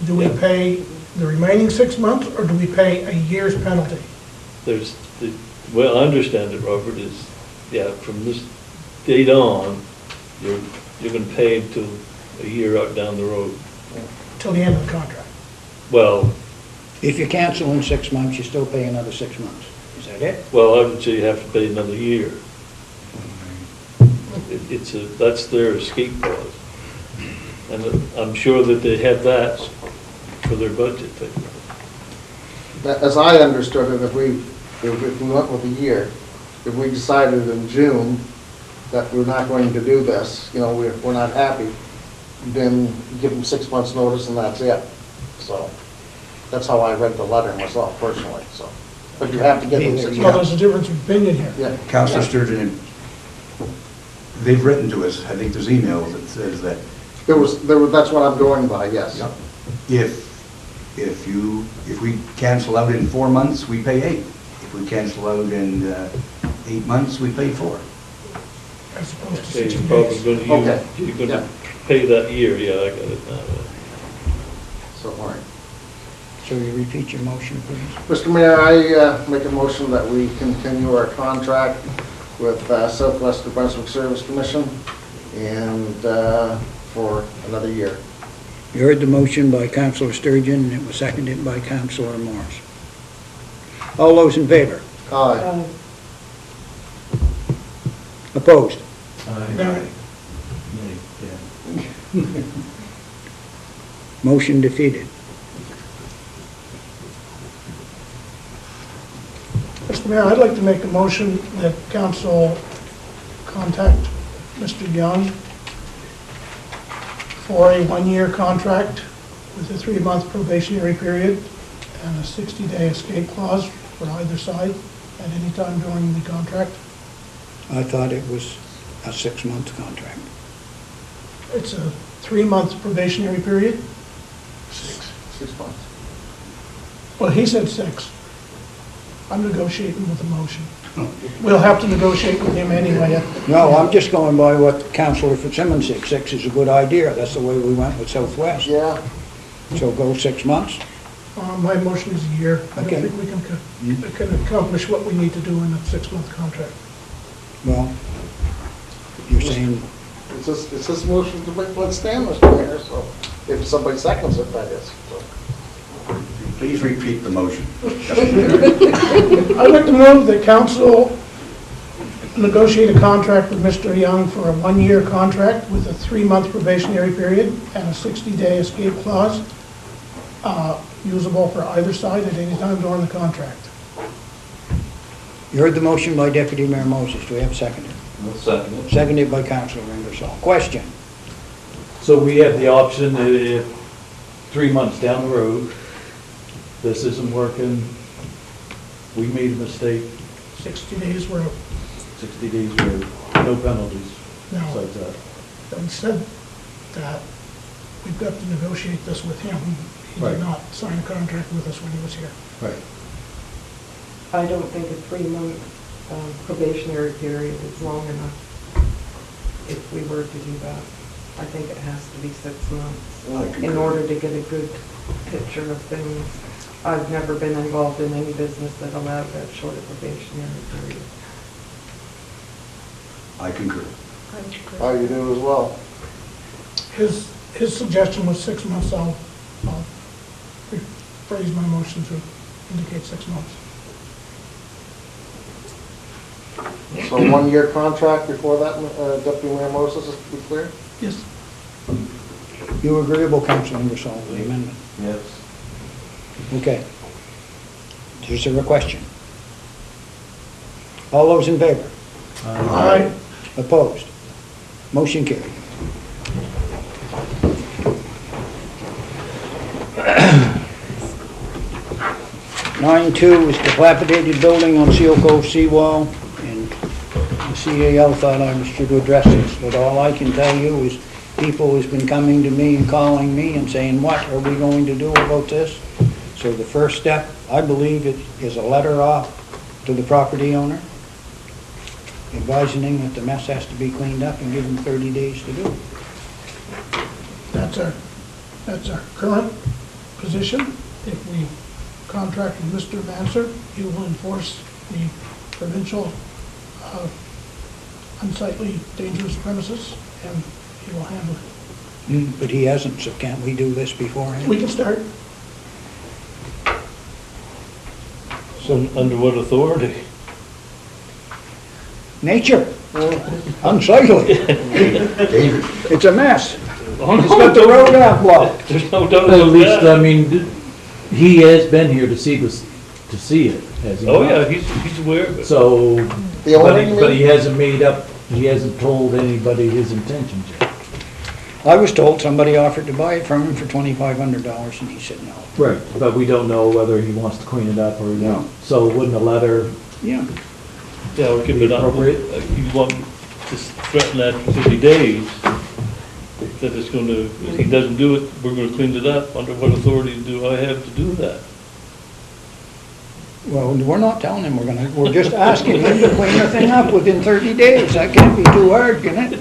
Do we pay the remaining 6 months, or do we pay a year's penalty? Well, I understand it, Robert, is, from this date on, you're going to pay until a year out down the road. Till the end of the contract. Well, If you cancel in 6 months, you still pay another 6 months. Is that it? well, I would say you have to pay another year. That's their escape clause. And I'm sure that they have that for their budget thing. As I understood it, if we went with a year, if we decided in June that we're not going to do this, we're not happy, then give them 6 months' notice and that's it. So that's how I read the letter myself personally, so. But you have to give them 6 Well, months. there's a difference of opinion here. Yeah. Councillor Sturgeon, they've written to us, I think there's emails that says that That's what I'm going by, yes. if we cancel out in 4 months, we pay 8. If we cancel out in 8 months, we pay 4. As opposed to Okay, 60 you're probably days. going to Okay. you're going Yeah. to pay that year, I got it now. So, all right. So you repeat your motion, please? Mr. Mayor, I make a motion that we continue our contract with Southwest New Brunswick Service Commission and for another year. You heard the motion by Councillor Sturgeon, and it was seconded by Councillor Morris. All those in favor? Aye. Opposed? Now, Motion defeated. Mr. Mayor, I'd like to make a motion that council contact Mr. Young for a one-year contract with a 3-month probationary period and a 60-day escape clause for either side at any time during the contract. I thought it was a 6-month contract. It's a 3-month probationary period. 6 months. Well, he said 6. I'm negotiating with the motion. We'll have to negotiate with him anyway. No, I'm just going by what Councillor Fitzsimmons said. 6 is a good idea. That's the way we went with Southwest. Yeah, So go 6 months. My motion is a year. I Okay. don't think we can accomplish what we need to do in a 6-month contract. Well, you're saying, it's this motion to make one stand, Mr. Mayor, so if somebody seconds it, that is. So. Please repeat the motion. I'd like to move that council negotiate a contract with Mr. Young for a 1-year contract with a 3-month probationary period and a 60-day escape clause, usable for either side at any time during the contract. you heard the motion by Deputy Mayor Moses. Do we have a seconder? I'll second it. Seconded by Councillor Ingersoll. Question? So we have the option if 3 months down the road, this isn't working, we made a mistake, 60 days were, 60 days, no penalties no, besides that. having said that, we've got to negotiate this with him. He Right. did not sign a contract with us when he was here. Right. I don't think a 3-month probationary period is long enough if we were to do that. I think it has to be 6 months in order to get a good picture of things. I've never been involved in any business that allowed that short a probationary period. I concur. Oh, you do as well. His suggestion was 6 months. I'll rephrase my motion to indicate 6 months. So 1-year contract before that, Deputy Mayor Moses, is to be clear? Yes. You agreeable, Councillor Ingersoll, with the amendment? Yes. Okay. Is there a question? All those in favor? Aye. Opposed? Motion carried. Nine two is dilapidated building on Seal Cove seawall, and the CAL thought I should address this, but all I can tell you is people has been coming to me and calling me and saying, what are we going to do about this? So the first step, I believe, is a letter off to the property owner, advising him that the mess has to be cleaned up and give him 30 days to do it. That's our current position. If we contract with Mr. Vancer, he will enforce the provincial unsightly, dangerous premises, and he will handle it. But he hasn't, so can't we do this beforehand? We can start. So under what authority? Nature, unsightly. It's a mess. Oh, It's got the road half blocked. There's no doubt At about least, that. I mean, he has been here to see this, to see it, has he Oh, not? yeah, he's aware of it. So, The owner, but you but he mean? hasn't made up, he hasn't told anybody his intentions yet. I was told somebody offered to buy it from him for $2,500, and he said no. Right. But we don't know whether he wants to clean it up or No. not. So wouldn't a letter, Yeah, Yeah, we could, Be but appropriate. you want to threaten that for 50 days, that it's going to, if he doesn't do it, we're going to clean it up. Under what authority do I have to do that? well, we're not telling him we're just asking him to clean the thing up within 30 days. That can't be too hard, can it?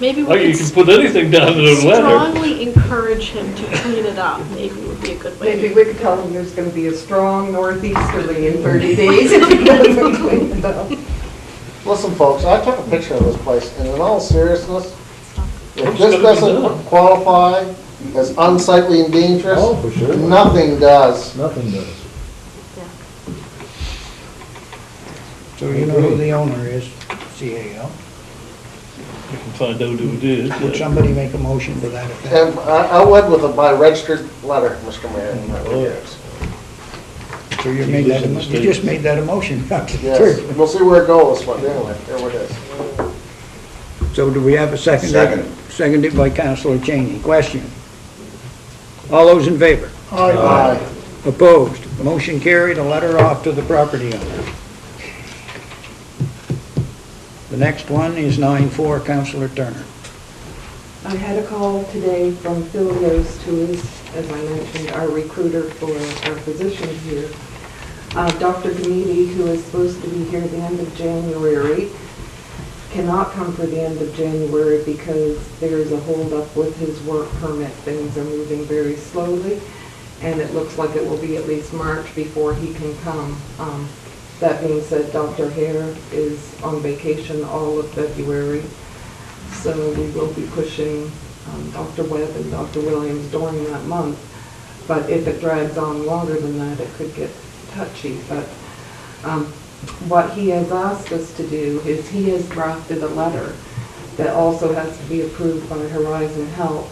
Maybe Like, you we can could put anything down in a letter. strongly encourage him to clean it up, maybe would be a good way. Maybe we could tell him there's going to be a strong northeasterly in 30 days if he doesn't clean it up. Listen, folks, I took a picture of this place, and in all seriousness, if It's this gotta be doesn't done. qualify as unsightly and dangerous, Oh, for sure. nothing does. nothing does. Yeah. So you know who the owner is, CAL. You can find out who it is. Would somebody make a motion to that effect? And I went with it by registered letter, Mr. Mayor. in that Oh, yeah. regards. So you made that, you just made that a motion. Yes, we'll see where it goes, but anyway, there it is. So do we have a second? Second. Seconded by Councilor Cheney. Question? All those in favor? Aye. Opposed? Motion carried, a letter off to the property owner. The next one is 9-4, Councilor Turner. I had a call today from Phil Yost, who is, as I mentioned, our recruiter for our position here. Dr. Gamidi, who is supposed to be here at the end of January, cannot come for the end of January because there is a holdup with his work permit. Things are moving very slowly, and it looks like it will be at least March before he can come. That being said, Dr. Hare is on vacation all of February, so we will be pushing Dr. Webb and Dr. Williams during that month. But if it drags on longer than that, it could get touchy. But what he has asked us to do is he has drafted a letter that also has to be approved by Horizon Health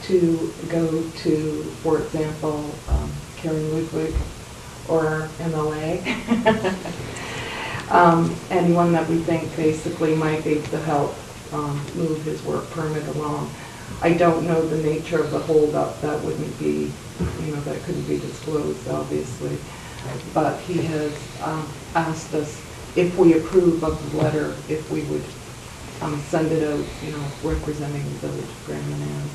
to go to, for example, Karen Ludwig or our MLA. Anyone that we think basically might be able to help move his work permit along. I don't know the nature of the holdup. That wouldn't be, that couldn't be disclosed, obviously. But he has asked us if we approve of the letter, if we would send it out, representing the village of Grand Manan.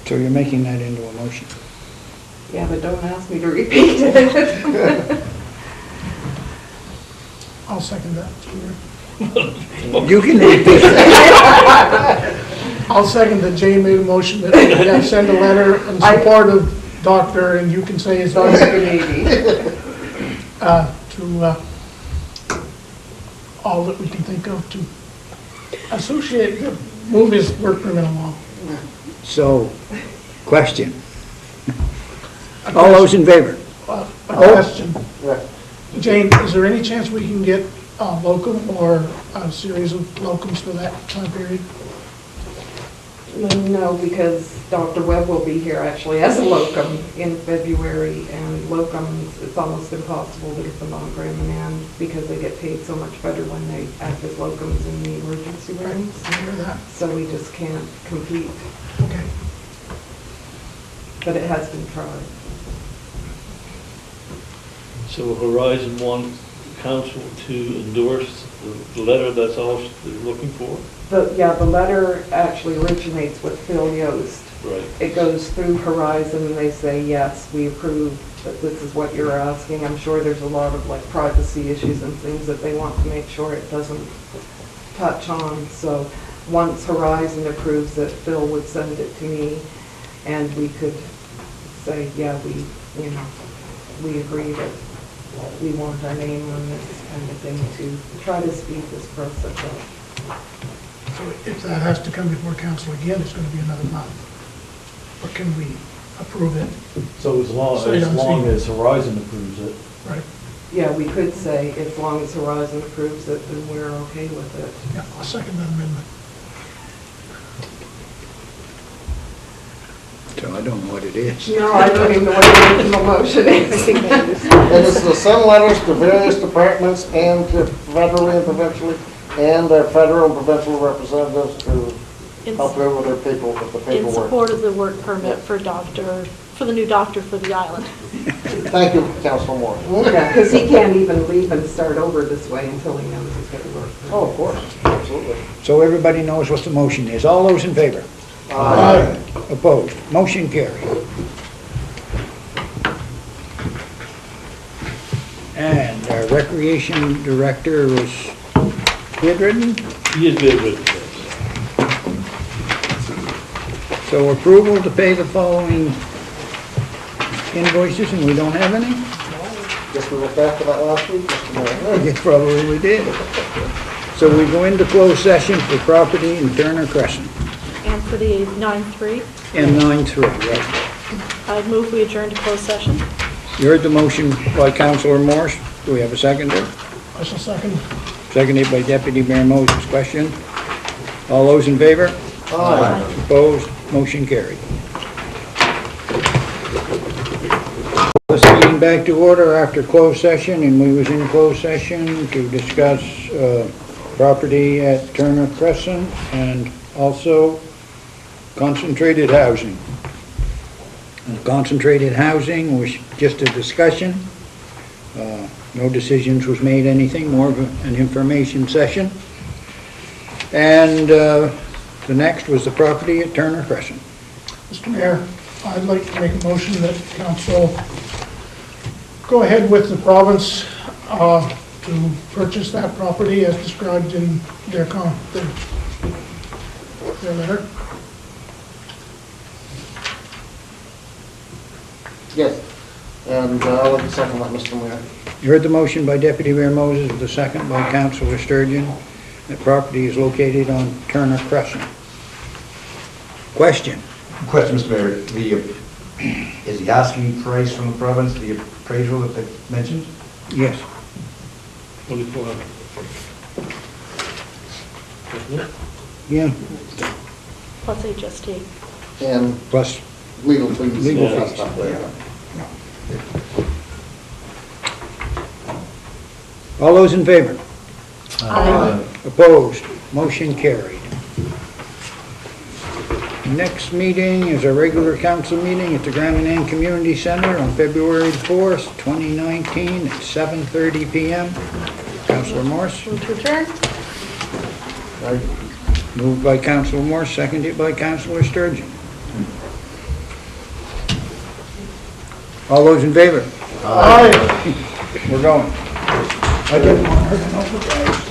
So you're making that into a motion? Yeah, but don't ask me to repeat it. I'll second that. You can repeat it. I'll second that Jane made a motion that we send a letter in support of Dr., and you can say his name, to all that we can think of to move his work permit along. So, question. All those in favor? A question. Jane, is there any chance we can get a locum or a series of locums for that time period? No, because Dr. Webb will be here actually as a locum in February, and locums, it's almost impossible to get them on Grand Manan because they get paid so much better when they act as locums in the emergency rooms. I hear that. So we just can't compete, Okay. but it has been tried. So Horizon wants council to endorse the letter, that's all they're looking for? The letter actually originates with Phil Yost. Right. It goes through Horizon and they say, yes, we approve that this is what you're asking. I'm sure there's a lot of privacy issues and things that they want to make sure it doesn't touch on. So once Horizon approves it, Phil would send it to me and we could say, yeah, we agree that we want our name on this kind of thing to try to speed this process up. So if that has to come before council again, it's going to be another month. Or can we approve it? So as long as Horizon approves it. Right. Yeah, we could say as long as Horizon approves it, then we're okay with it. Yeah, I'll second that amendment. So I don't know what it is. No, I don't even know what the original motion is. And it's to send letters to various departments and to federally and provincially, and their federal and provincial representatives to help them with their paperwork. In support of the work permit for the new doctor for the island. Thank you, Councilor Moore. Yeah, because he can't even leave and start over this way until he knows he's got to work. Oh, of course, absolutely. So everybody knows what the motion is. All those in favor? Aye. Opposed? Motion carried. And our recreation director was bedridden? He is bedridden, yes. So approval to pay the following invoices, and we don't have any? Guess we looked after that last week, Mr. Mayor. Yes, probably we did. So we go into closed session for property in Turner Crescent. And for the 9-3, And 9-3, right. I'd move we adjourn to closed session. You heard the motion by Councilor Morse. Do we have a seconder? I shall second. Seconded by Deputy Mayor Moses. Question? All those in favor? Aye. Opposed? Motion carried. Let's see. Meeting back to order after closed session, and we was in closed session to discuss property at Turner Crescent and also concentrated housing. Concentrated housing was just a discussion. No decisions was made, anything, more of an information session. And the next was the property at Turner Crescent. Mr. Mayor, I'd like to make a motion that council go ahead with the province to purchase that property as described in their letter. Yes, and I'll let the second that, Mr. Mayor. You heard the motion by Deputy Mayor Moses, with the second by Councillor Sturgeon. That property is located on Turner Crescent. Question? Question, Mr. Mayor, is the asking price from the province, the appraisal that they mentioned? Yes. 2,400. Isn't it? Yeah, Plus HST. And plus legal fees. Legal and fees. stuff like that. all those in favor? Aye. Opposed? Motion carried. Next meeting is a regular council meeting at the Grand Manan Community Center on February 4th, 2019 at 7:30 p.m. Councillor Morse? Move to adjourn? Moved by Councillor Morse, seconded by Councillor Sturgeon. All those in favor? Aye. We're going. I didn't want her to know, guys.